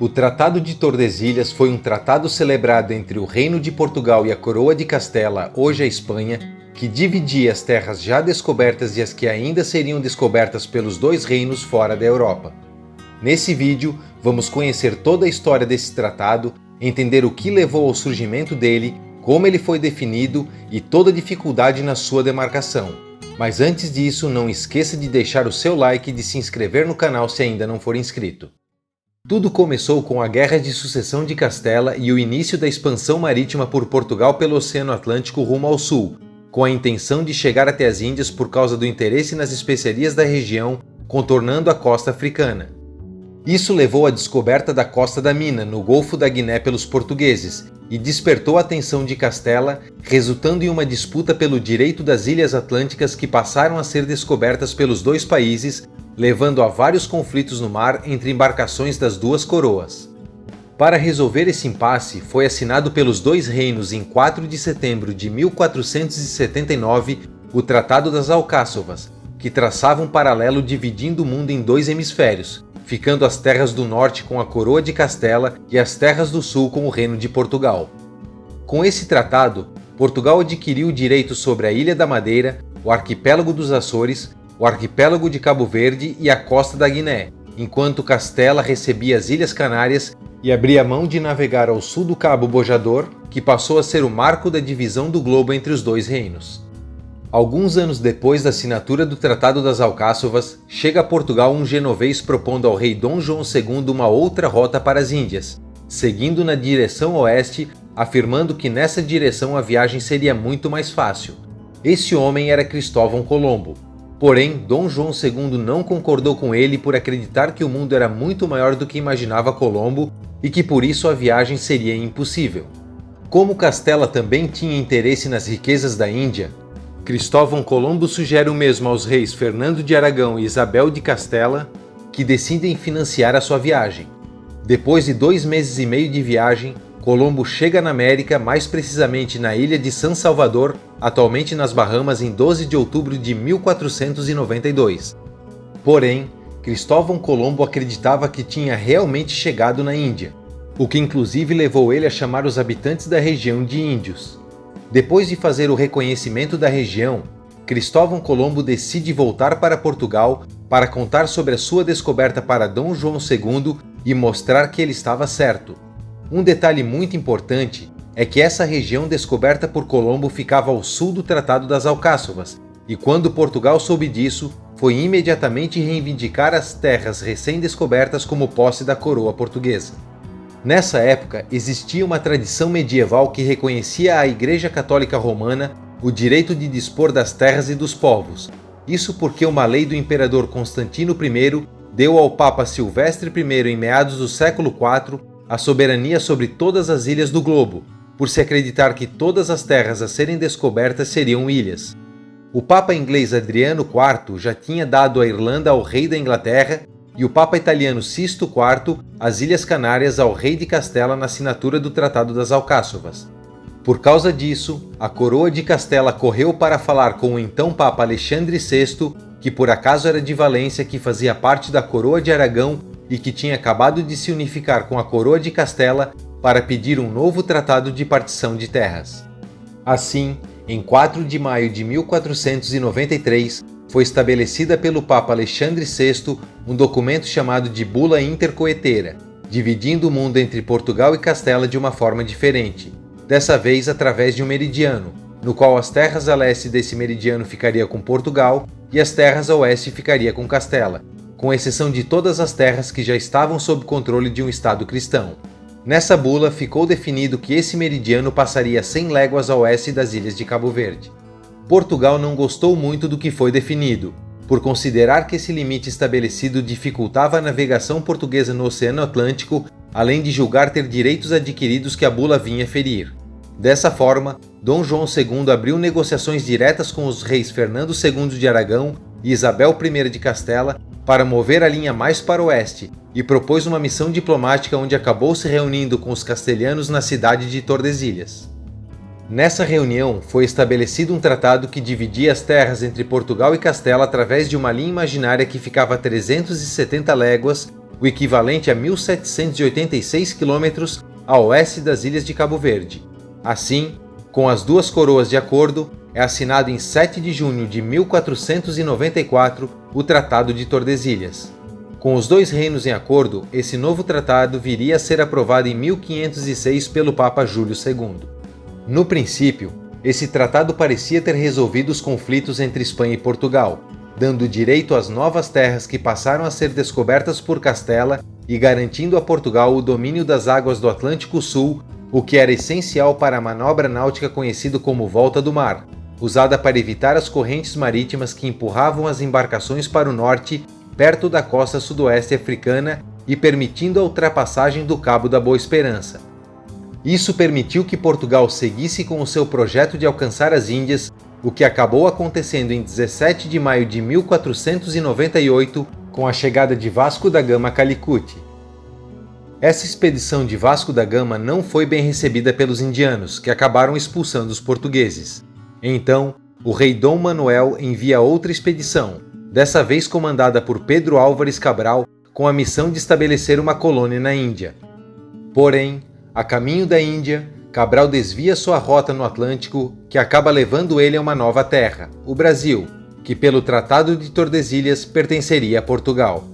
O Tratado de Tordesilhas foi um tratado celebrado entre o Reino de Portugal e a Coroa de Castela, hoje a Espanha, que dividia as terras já descobertas e as que ainda seriam descobertas pelos dois reinos fora da Europa. Nesse vídeo, vamos conhecer toda a história desse tratado, entender o que levou ao surgimento dele, como ele foi definido e toda a dificuldade na sua demarcação. Mas antes disso, não esqueça de deixar o seu like e de se inscrever no canal se ainda não for inscrito. Tudo começou com a Guerra de Sucessão de Castela e o início da expansão marítima por Portugal pelo Oceano Atlântico rumo ao sul, com a intenção de chegar até as Índias por causa do interesse nas especiarias da região, contornando a costa africana. Isso levou à descoberta da Costa da Mina, no Golfo da Guiné, pelos portugueses, e despertou a atenção de Castela, resultando em uma disputa pelo direito das Ilhas Atlânticas que passaram a ser descobertas pelos dois países, levando a vários conflitos no mar entre embarcações das duas coroas. Para resolver esse impasse, foi assinado pelos dois reinos em 4 de setembro de 1479 o Tratado das Alcáçovas, que traçava um paralelo dividindo o mundo em dois hemisférios, ficando as terras do norte com a Coroa de Castela e as terras do sul com o Reino de Portugal. Com esse tratado, Portugal adquiriu direitos sobre a Ilha da Madeira, o Arquipélago dos Açores, o Arquipélago de Cabo Verde e a Costa da Guiné, enquanto Castela recebia as Ilhas Canárias e abria mão de navegar ao sul do Cabo Bojador, que passou a ser o marco da divisão do globo entre os dois reinos. Alguns anos depois da assinatura do Tratado das Alcáçovas, chega a Portugal um genovês propondo ao rei Dom João II uma outra rota para as Índias, seguindo na direção oeste, afirmando que nessa direção a viagem seria muito mais fácil. Esse homem era Cristóvão Colombo. Porém, Dom João II não concordou com ele por acreditar que o mundo era muito maior do que imaginava Colombo e que por isso a viagem seria impossível. Como Castela também tinha interesse nas riquezas da Índia, Cristóvão Colombo sugere o mesmo aos reis Fernando de Aragão e Isabel de Castela, que decidem financiar a sua viagem. Depois de 2 meses e meio de viagem, Colombo chega na América, mais precisamente na ilha de San Salvador, atualmente nas Bahamas, em 12 de outubro de 1492. Porém, Cristóvão Colombo acreditava que tinha realmente chegado na Índia, o que inclusive levou ele a chamar os habitantes da região de índios. Depois de fazer o reconhecimento da região, Cristóvão Colombo decide voltar para Portugal para contar sobre a sua descoberta para Dom João II e mostrar que ele estava certo. Um detalhe muito importante é que essa região descoberta por Colombo ficava ao sul do Tratado das Alcáçovas, e quando Portugal soube disso, foi imediatamente reivindicar as terras recém-descobertas como posse da coroa portuguesa. Nessa época, existia uma tradição medieval que reconhecia à Igreja Católica Romana o direito de dispor das terras e dos povos. Isso porque uma lei do imperador Constantino I deu ao Papa Silvestre I, em meados do século IV, a soberania sobre todas as ilhas do globo, por se acreditar que todas as terras a serem descobertas seriam ilhas. O Papa inglês Adriano IV já tinha dado a Irlanda ao rei da Inglaterra e o Papa italiano Sisto IV as Ilhas Canárias ao rei de Castela na assinatura do Tratado das Alcáçovas. Por causa disso, a coroa de Castela correu para falar com o então Papa Alexandre VI, que por acaso era de Valência, que fazia parte da coroa de Aragão e que tinha acabado de se unificar com a coroa de Castela, para pedir um novo tratado de partição de terras. Assim, em 4 de maio de 1493, foi estabelecida pelo Papa Alexandre VI um documento chamado de Bula Intercoetera, dividindo o mundo entre Portugal e Castela de uma forma diferente, dessa vez através de um meridiano, no qual as terras a leste desse meridiano ficaria com Portugal e as terras a oeste ficaria com Castela, com exceção de todas as terras que já estavam sob controle de um Estado cristão. Nessa bula ficou definido que esse meridiano passaria 100 léguas a oeste das ilhas de Cabo Verde. Portugal não gostou muito do que foi definido, por considerar que esse limite estabelecido dificultava a navegação portuguesa no Oceano Atlântico, além de julgar ter direitos adquiridos que a bula vinha ferir. Dessa forma, Dom João II abriu negociações diretas com os reis Fernando II de Aragão e Isabel I de Castela para mover a linha mais para o oeste, e propôs uma missão diplomática onde acabou se reunindo com os castelhanos na cidade de Tordesilhas. Nessa reunião, foi estabelecido um tratado que dividia as terras entre Portugal e Castela através de uma linha imaginária que ficava a 370 léguas, o equivalente a 1.786 quilômetros, a oeste das ilhas de Cabo Verde. Assim, com as duas coroas de acordo, é assinado em 7 de junho de 1494 o Tratado de Tordesilhas. Com os dois reinos em acordo, esse novo tratado viria a ser aprovado em 1506 pelo Papa Júlio II. No princípio, esse tratado parecia ter resolvido os conflitos entre Espanha e Portugal, dando direito às novas terras que passaram a ser descobertas por Castela e garantindo a Portugal o domínio das águas do Atlântico Sul, o que era essencial para a manobra náutica conhecida como Volta do Mar, usada para evitar as correntes marítimas que empurravam as embarcações para o norte, perto da costa sudoeste africana e permitindo a ultrapassagem do Cabo da Boa Esperança. Isso permitiu que Portugal seguisse com o seu projeto de alcançar as Índias, o que acabou acontecendo em 17 de maio de 1498, com a chegada de Vasco da Gama a Calicut. Essa expedição de Vasco da Gama não foi bem recebida pelos indianos, que acabaram expulsando os portugueses. Então, o rei Dom Manuel envia outra expedição, dessa vez comandada por Pedro Álvares Cabral, com a missão de estabelecer uma colônia na Índia. Porém, a caminho da Índia, Cabral desvia sua rota no Atlântico, que acaba levando ele a uma nova terra, o Brasil, que pelo Tratado de Tordesilhas pertenceria a Portugal.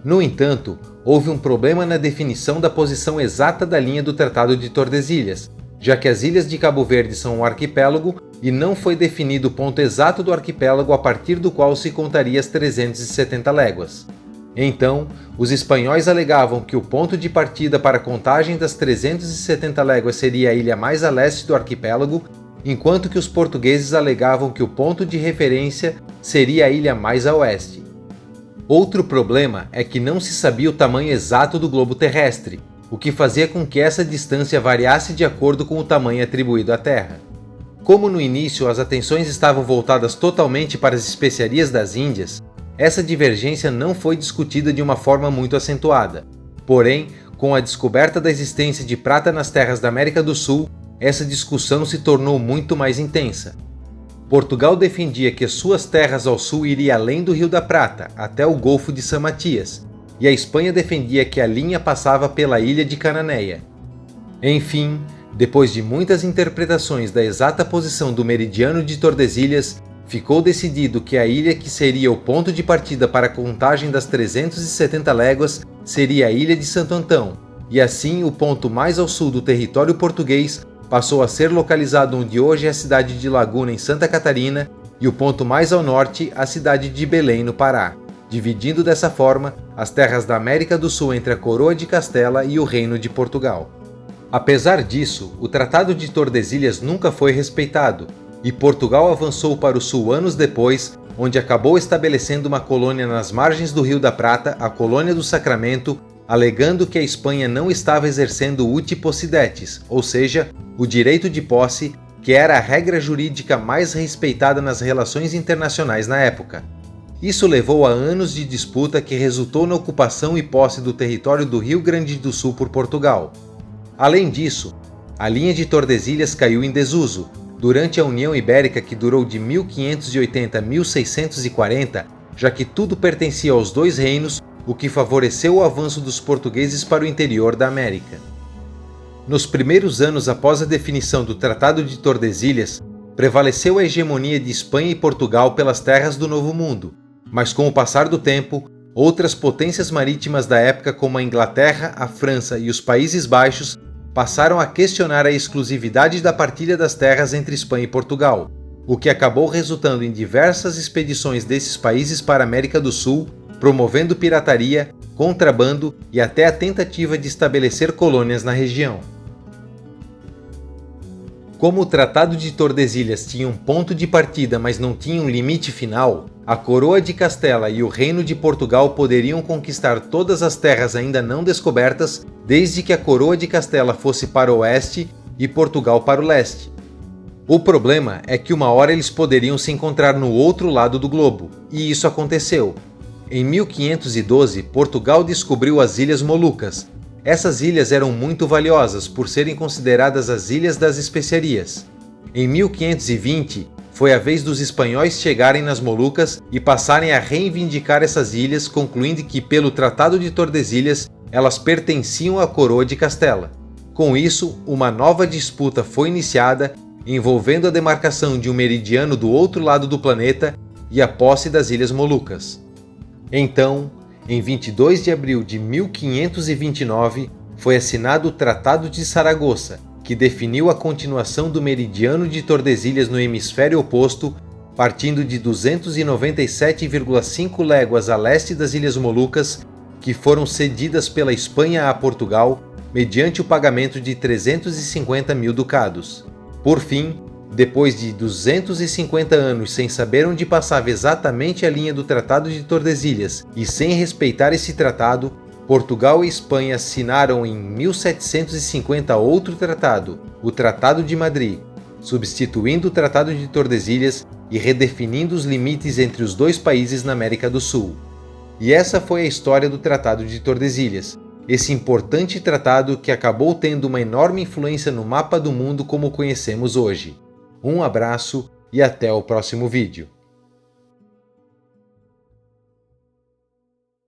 No entanto, houve um problema na definição da posição exata da linha do Tratado de Tordesilhas, já que as ilhas de Cabo Verde são um arquipélago e não foi definido o ponto exato do arquipélago a partir do qual se contaria as 370 léguas. Então, os espanhóis alegavam que o ponto de partida para a contagem das 370 léguas seria a ilha mais a leste do arquipélago, enquanto que os portugueses alegavam que o ponto de referência seria a ilha mais a oeste. Outro problema é que não se sabia o tamanho exato do globo terrestre, o que fazia com que essa distância variasse de acordo com o tamanho atribuído à Terra. Como no início as atenções estavam voltadas totalmente para as especiarias das Índias, essa divergência não foi discutida de uma forma muito acentuada. Porém, com a descoberta da existência de prata nas terras da América do Sul, essa discussão se tornou muito mais intensa. Portugal defendia que suas terras ao sul iriam além do Rio da Prata, até o Golfo de São Matias, e a Espanha defendia que a linha passava pela ilha de Cananéia. Enfim, depois de muitas interpretações da exata posição do meridiano de Tordesilhas, ficou decidido que a ilha que seria o ponto de partida para a contagem das 370 léguas seria a ilha de Santo Antão, e assim o ponto mais ao sul do território português passou a ser localizado onde hoje é a cidade de Laguna, em Santa Catarina, e o ponto mais ao norte, a cidade de Belém, no Pará, dividindo dessa forma as terras da América do Sul entre a Coroa de Castela e o Reino de Portugal. Apesar disso, o Tratado de Tordesilhas nunca foi respeitado, e Portugal avançou para o sul anos depois, onde acabou estabelecendo uma colônia nas margens do Rio da Prata, a Colônia do Sacramento, alegando que a Espanha não estava exercendo o uti possidetis, ou seja, o direito de posse, que era a regra jurídica mais respeitada nas relações internacionais na época. Isso levou a anos de disputa que resultou na ocupação e posse do território do Rio Grande do Sul por Portugal. Além disso, a linha de Tordesilhas caiu em desuso durante a União Ibérica, que durou de 1580 a 1640, já que tudo pertencia aos dois reinos, o que favoreceu o avanço dos portugueses para o interior da América. Nos primeiros anos após a definição do Tratado de Tordesilhas, prevaleceu a hegemonia de Espanha e Portugal pelas terras do Novo Mundo, mas com o passar do tempo, outras potências marítimas da época como a Inglaterra, a França e os Países Baixos passaram a questionar a exclusividade da partilha das terras entre Espanha e Portugal, o que acabou resultando em diversas expedições desses países para a América do Sul, promovendo pirataria, contrabando e até a tentativa de estabelecer colônias na região. Como o Tratado de Tordesilhas tinha um ponto de partida, mas não tinha um limite final, a Coroa de Castela e o Reino de Portugal poderiam conquistar todas as terras ainda não descobertas, desde que a Coroa de Castela fosse para o oeste e Portugal para o leste. O problema é que uma hora eles poderiam se encontrar no outro lado do globo, e isso aconteceu. Em 1512, Portugal descobriu as Ilhas Molucas. Essas ilhas eram muito valiosas por serem consideradas as Ilhas das Especiarias. Em 1520, foi a vez dos espanhóis chegarem nas Molucas e passarem a reivindicar essas ilhas, concluindo que, pelo Tratado de Tordesilhas, elas pertenciam à coroa de Castela. Com isso, uma nova disputa foi iniciada, envolvendo a demarcação de um meridiano do outro lado do planeta e a posse das Ilhas Molucas. Então, em 22 de abril de 1529, foi assinado o Tratado de Saragoça, que definiu a continuação do meridiano de Tordesilhas no hemisfério oposto, partindo de 297,5 léguas a leste das Ilhas Molucas, que foram cedidas pela Espanha a Portugal, mediante o pagamento de 350 mil ducados. Por fim, depois de 250 anos sem saber onde passava exatamente a linha do Tratado de Tordesilhas e sem respeitar esse tratado, Portugal e Espanha assinaram em 1750 outro tratado, o Tratado de Madrid, substituindo o Tratado de Tordesilhas e redefinindo os limites entre os dois países na América do Sul. E essa foi a história do Tratado de Tordesilhas, esse importante tratado que acabou tendo uma enorme influência no mapa do mundo como o conhecemos hoje. Um abraço e até o próximo vídeo.